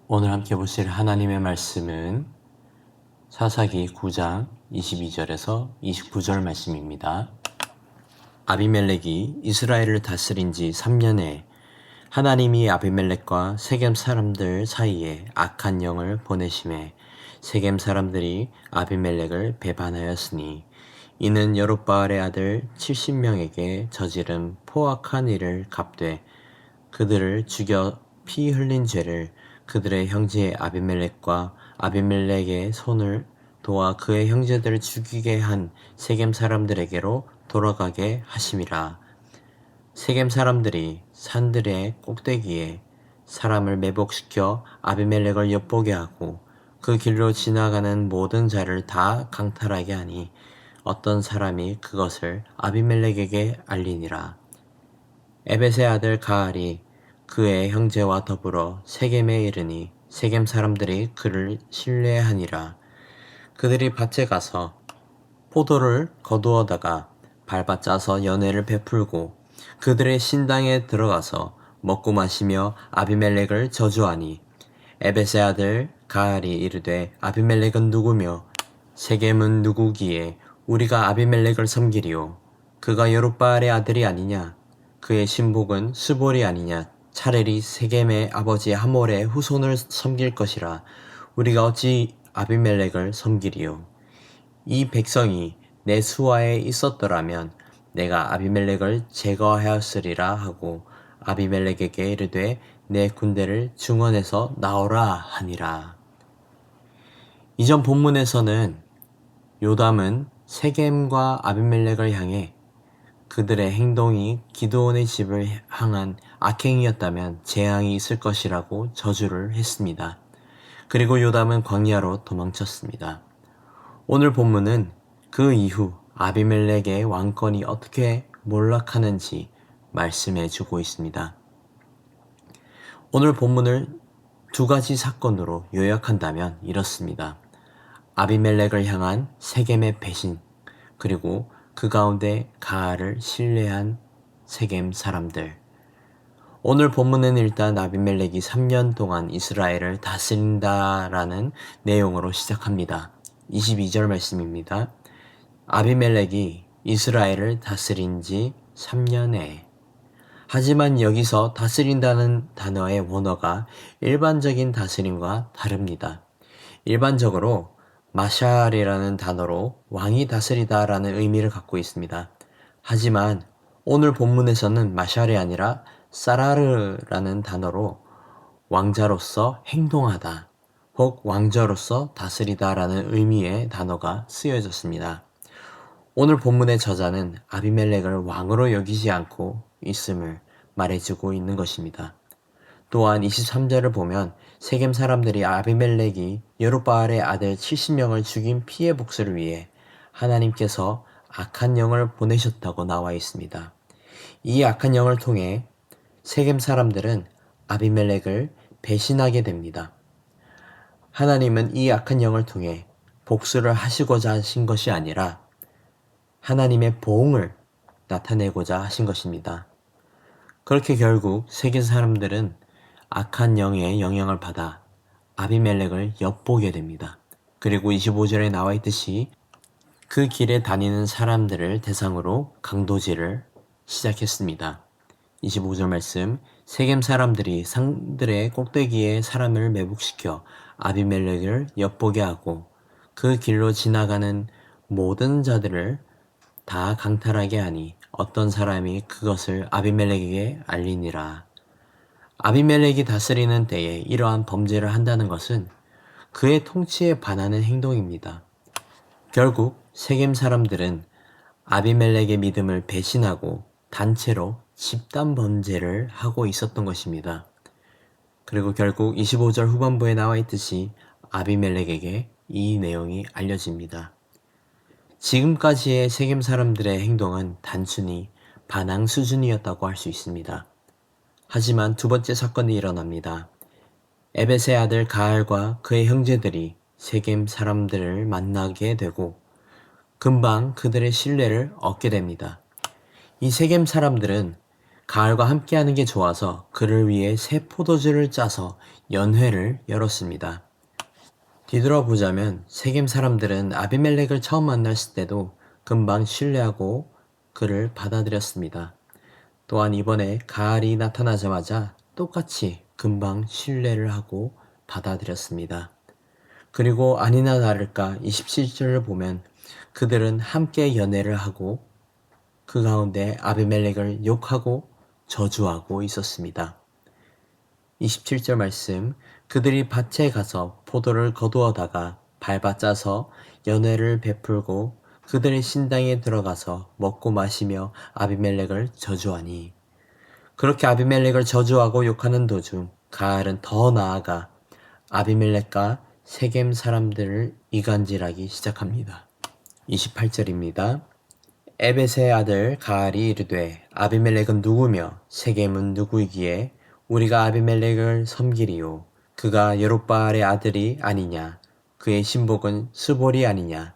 오늘 함께 보실 하나님의 말씀은 사사기 9장 22절에서 29절 말씀입니다. 아비멜렉이 이스라엘을 다스린 지 3년에 하나님이 아비멜렉과 세겜 사람들 사이에 악한 영을 보내심에 세겜 사람들이 아비멜렉을 배반하였으니 이는 여룹바알의 아들 70명에게 저지른 포악한 일을 갚되 그들을 죽여 피 흘린 죄를 그들의 형제 아비멜렉과 아비멜렉의 손을 도와 그의 형제들을 죽이게 한 세겜 사람들에게로 돌아가게 하심이라. 세겜 사람들이 산들의 꼭대기에 사람을 매복시켜 아비멜렉을 엿보게 하고 그 길로 지나가는 모든 자를 다 강탈하게 하니 어떤 사람이 그것을 아비멜렉에게 알리니라. 에벳의 아들 가알이 그의 형제와 더불어 세겜에 이르니 세겜 사람들이 그를 신뢰하니라. 그들이 밭에 가서 포도를 거두어다가 밟아 짜서 연회를 베풀고 그들의 신당에 들어가서 먹고 마시며 아비멜렉을 저주하니 에벳의 아들 가알이 이르되 아비멜렉은 누구며 세겜은 누구기에 우리가 아비멜렉을 섬기리요. 그가 여룹바알의 아들이 아니냐. 그의 신복은 스볼이 아니냐. 차라리 세겜의 아버지 하몰의 후손을 섬길 것이라. 우리가 어찌 아비멜렉을 섬기리요. 이 백성이 내 수하에 있었더라면 내가 아비멜렉을 제거하였으리라 하고 아비멜렉에게 이르되 내 군대를 중원에서 나오라 하니라. 이전 본문에서는 요담은 세겜과 아비멜렉을 향해 그들의 행동이 기드온의 집을 향한 악행이었다면 재앙이 있을 것이라고 저주를 했습니다. 그리고 요담은 광야로 도망쳤습니다. 오늘 본문은 그 이후 아비멜렉의 왕권이 어떻게 몰락하는지 말씀해 주고 있습니다. 오늘 본문을 두 가지 사건으로 요약한다면 이렇습니다. 아비멜렉을 향한 세겜의 배신, 그리고 그 가운데 가알을 신뢰한 세겜 사람들. 오늘 본문은 일단 아비멜렉이 3년 동안 이스라엘을 다스린다라는 내용으로 시작합니다. 22절 말씀입니다. 아비멜렉이 이스라엘을 다스린 지 3년에. 하지만 여기서 다스린다는 단어의 원어가 일반적인 다스림과 다릅니다. 일반적으로 마샬이라는 단어로 왕이 다스리다라는 의미를 갖고 있습니다. 하지만 오늘 본문에서는 마샬이 아니라 사라르라는 단어로 왕자로서 행동하다, 혹 왕자로서 다스리다라는 의미의 단어가 쓰여졌습니다. 오늘 본문의 저자는 아비멜렉을 왕으로 여기지 않고 있음을 말해주고 있는 것입니다. 또한 23절을 보면 세겜 사람들이 아비멜렉이 여룹바알의 아들 70명을 죽인 피해 복수를 위해 하나님께서 악한 영을 보내셨다고 나와 있습니다. 이 악한 영을 통해 세겜 사람들은 아비멜렉을 배신하게 됩니다. 하나님은 이 악한 영을 통해 복수를 하시고자 하신 것이 아니라 하나님의 보응을 나타내고자 하신 것입니다. 그렇게 결국 세겜 사람들은 악한 영의 영향을 받아 아비멜렉을 엿보게 됩니다. 그리고 25절에 나와 있듯이 그 길에 다니는 사람들을 대상으로 강도질을 시작했습니다. 25절 말씀, 세겜 사람들이 산들의 꼭대기에 사람을 매복시켜 아비멜렉을 엿보게 하고 그 길로 지나가는 모든 자들을 다 강탈하게 하니 어떤 사람이 그것을 아비멜렉에게 알리니라. 아비멜렉이 다스리는 때에 이러한 범죄를 한다는 것은 그의 통치에 반하는 행동입니다. 결국 세겜 사람들은 아비멜렉의 믿음을 배신하고 단체로 집단 범죄를 하고 있었던 것입니다. 그리고 결국 25절 후반부에 나와 있듯이 아비멜렉에게 이 내용이 알려집니다. 지금까지의 세겜 사람들의 행동은 단순히 반항 수준이었다고 할 수 있습니다. 하지만 두 번째 사건이 일어납니다. 에벳의 아들 가알과 그의 형제들이 세겜 사람들을 만나게 되고 금방 그들의 신뢰를 얻게 됩니다. 이 세겜 사람들은 가을과 함께하는 게 좋아서 그를 위해 새 포도주를 짜서 연회를 열었습니다. 뒤돌아보자면 세겜 사람들은 아비멜렉을 처음 만났을 때도 금방 신뢰하고 그를 받아들였습니다. 또한 이번에 가을이 나타나자마자 똑같이 금방 신뢰를 하고 받아들였습니다. 그리고 아니나 다를까 27절을 보면 그들은 함께 연애를 하고 그 가운데 아비멜렉을 욕하고 저주하고 있었습니다. 27절 말씀, 그들이 밭에 가서 포도를 거두어다가 밟아 짜서 연회를 베풀고 그들의 신당에 들어가서 먹고 마시며 아비멜렉을 저주하니, 그렇게 아비멜렉을 저주하고 욕하는 도중 가알은 더 나아가 아비멜렉과 세겜 사람들을 이간질하기 시작합니다. 28절입니다. 에벳의 아들 가알이 이르되 아비멜렉은 누구며 세겜은 누구이기에 우리가 아비멜렉을 섬기리요. 그가 여룹바알의 아들이 아니냐. 그의 신복은 스볼이 아니냐.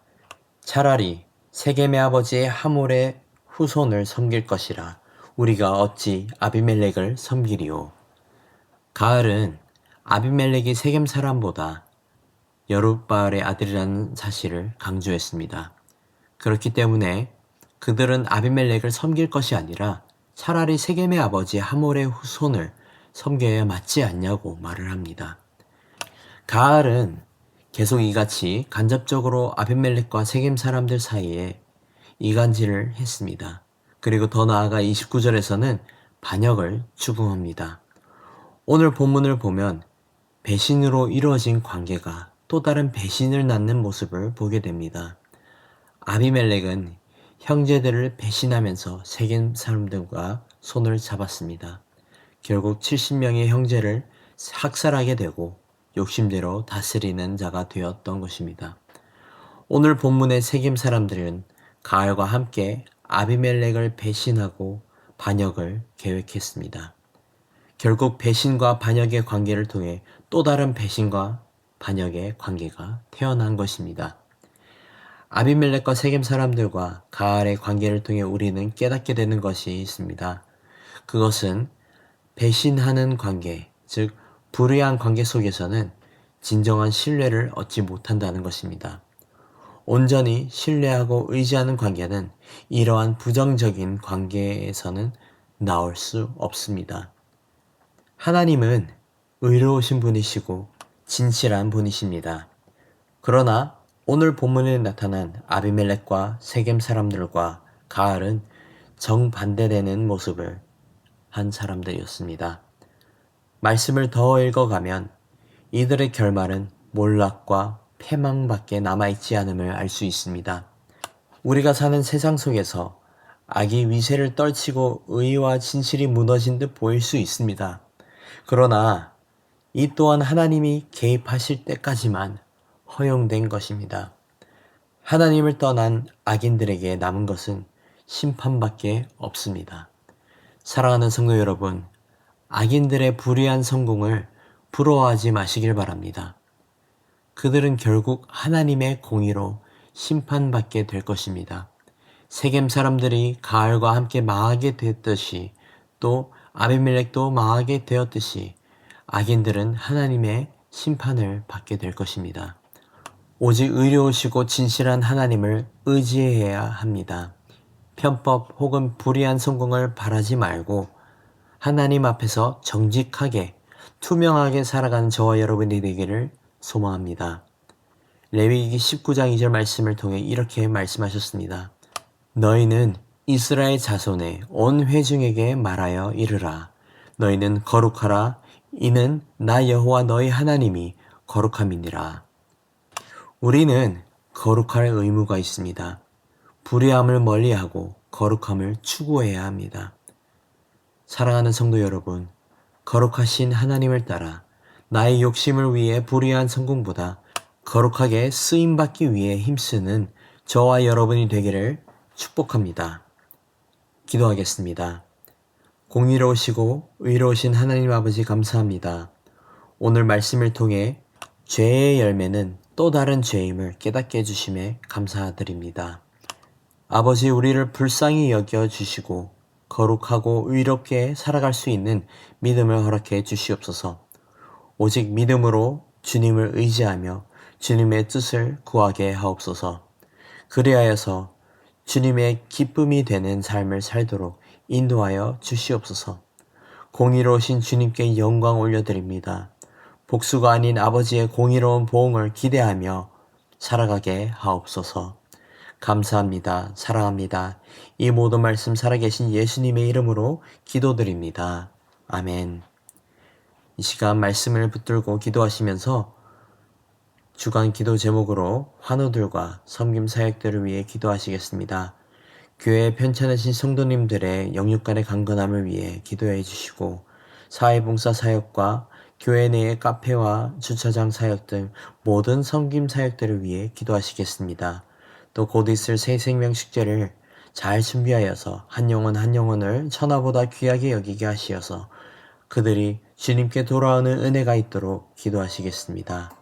차라리 세겜의 아버지 하몰의 후손을 섬길 것이라. 우리가 어찌 아비멜렉을 섬기리요. 가알은 아비멜렉이 세겜 사람보다 여룹바알의 아들이라는 사실을 강조했습니다. 그렇기 때문에 그들은 아비멜렉을 섬길 것이 아니라 차라리 세겜의 아버지 하몰의 후손을 섬겨야 맞지 않냐고 말을 합니다. 가알은 계속 이같이 간접적으로 아비멜렉과 세겜 사람들 사이에 이간질을 했습니다. 그리고 더 나아가 29절에서는 반역을 추궁합니다. 오늘 본문을 보면 배신으로 이루어진 관계가 또 다른 배신을 낳는 모습을 보게 됩니다. 아비멜렉은 형제들을 배신하면서 세겜 사람들과 손을 잡았습니다. 결국 70명의 형제를 학살하게 되고 욕심대로 다스리는 자가 되었던 것입니다. 오늘 본문의 세겜 사람들은 가알과 함께 아비멜렉을 배신하고 반역을 계획했습니다. 결국 배신과 반역의 관계를 통해 또 다른 배신과 반역의 관계가 태어난 것입니다. 아비멜렉과 세겜 사람들과 가알의 관계를 통해 우리는 깨닫게 되는 것이 있습니다. 그것은 배신하는 관계, 즉 불의한 관계 속에서는 진정한 신뢰를 얻지 못한다는 것입니다. 온전히 신뢰하고 의지하는 관계는 이러한 부정적인 관계에서는 나올 수 없습니다. 하나님은 의로우신 분이시고 진실한 분이십니다. 그러나 오늘 본문에 나타난 아비멜렉과 세겜 사람들과 가알은 정반대되는 모습을 한 사람들이었습니다. 말씀을 더 읽어가면 이들의 결말은 몰락과 패망밖에 남아있지 않음을 알 수 있습니다. 우리가 사는 세상 속에서 악이 위세를 떨치고 의와 진실이 무너진 듯 보일 수 있습니다. 그러나 이 또한 하나님이 개입하실 때까지만 허용된 것입니다. 하나님을 떠난 악인들에게 남은 것은 심판밖에 없습니다. 사랑하는 성도 여러분, 악인들의 불의한 성공을 부러워하지 마시길 바랍니다. 그들은 결국 하나님의 공의로 심판받게 될 것입니다. 세겜 사람들이 가알과 함께 망하게 됐듯이 또 아비멜렉도 망하게 되었듯이 악인들은 하나님의 심판을 받게 될 것입니다. 오직 의로우시고 진실한 하나님을 의지해야 합니다. 편법 혹은 불의한 성공을 바라지 말고 하나님 앞에서 정직하게 투명하게 살아가는 저와 여러분이 되기를 소망합니다. 레위기 19장 2절 말씀을 통해 이렇게 말씀하셨습니다. 너희는 이스라엘 자손의 온 회중에게 말하여 이르라. 너희는 거룩하라. 이는 나 여호와 너희 하나님이 거룩함이니라. 우리는 거룩할 의무가 있습니다. 불의함을 멀리하고 거룩함을 추구해야 합니다. 사랑하는 성도 여러분, 거룩하신 하나님을 따라 나의 욕심을 위해 불의한 성공보다 거룩하게 쓰임받기 위해 힘쓰는 저와 여러분이 되기를 축복합니다. 기도하겠습니다. 공의로우시고 의로우신 하나님 아버지 감사합니다. 오늘 말씀을 통해 죄의 열매는 또 다른 죄임을 깨닫게 해주심에 감사드립니다. 아버지, 우리를 불쌍히 여겨주시고 거룩하고 의롭게 살아갈 수 있는 믿음을 허락해 주시옵소서. 오직 믿음으로 주님을 의지하며 주님의 뜻을 구하게 하옵소서. 그리하여서 주님의 기쁨이 되는 삶을 살도록 인도하여 주시옵소서. 공의로우신 주님께 영광 올려드립니다. 복수가 아닌 아버지의 공의로운 보응을 기대하며 살아가게 하옵소서. 감사합니다. 사랑합니다. 이 모든 말씀 살아계신 예수님의 이름으로 기도드립니다. 아멘. 이 시간 말씀을 붙들고 기도하시면서 주간 기도 제목으로 환우들과 섬김 사역들을 위해 기도하시겠습니다. 교회에 편찮으신 성도님들의 영육간의 강건함을 위해 기도해 주시고, 사회봉사 사역과 교회 내의 카페와 주차장 사역 등 모든 섬김 사역들을 위해 기도하시겠습니다. 또 곧 있을 새 생명 축제를 잘 준비하여서 한 영혼 한 영혼을 천하보다 귀하게 여기게 하시어서 그들이 주님께 돌아오는 은혜가 있도록 기도하시겠습니다.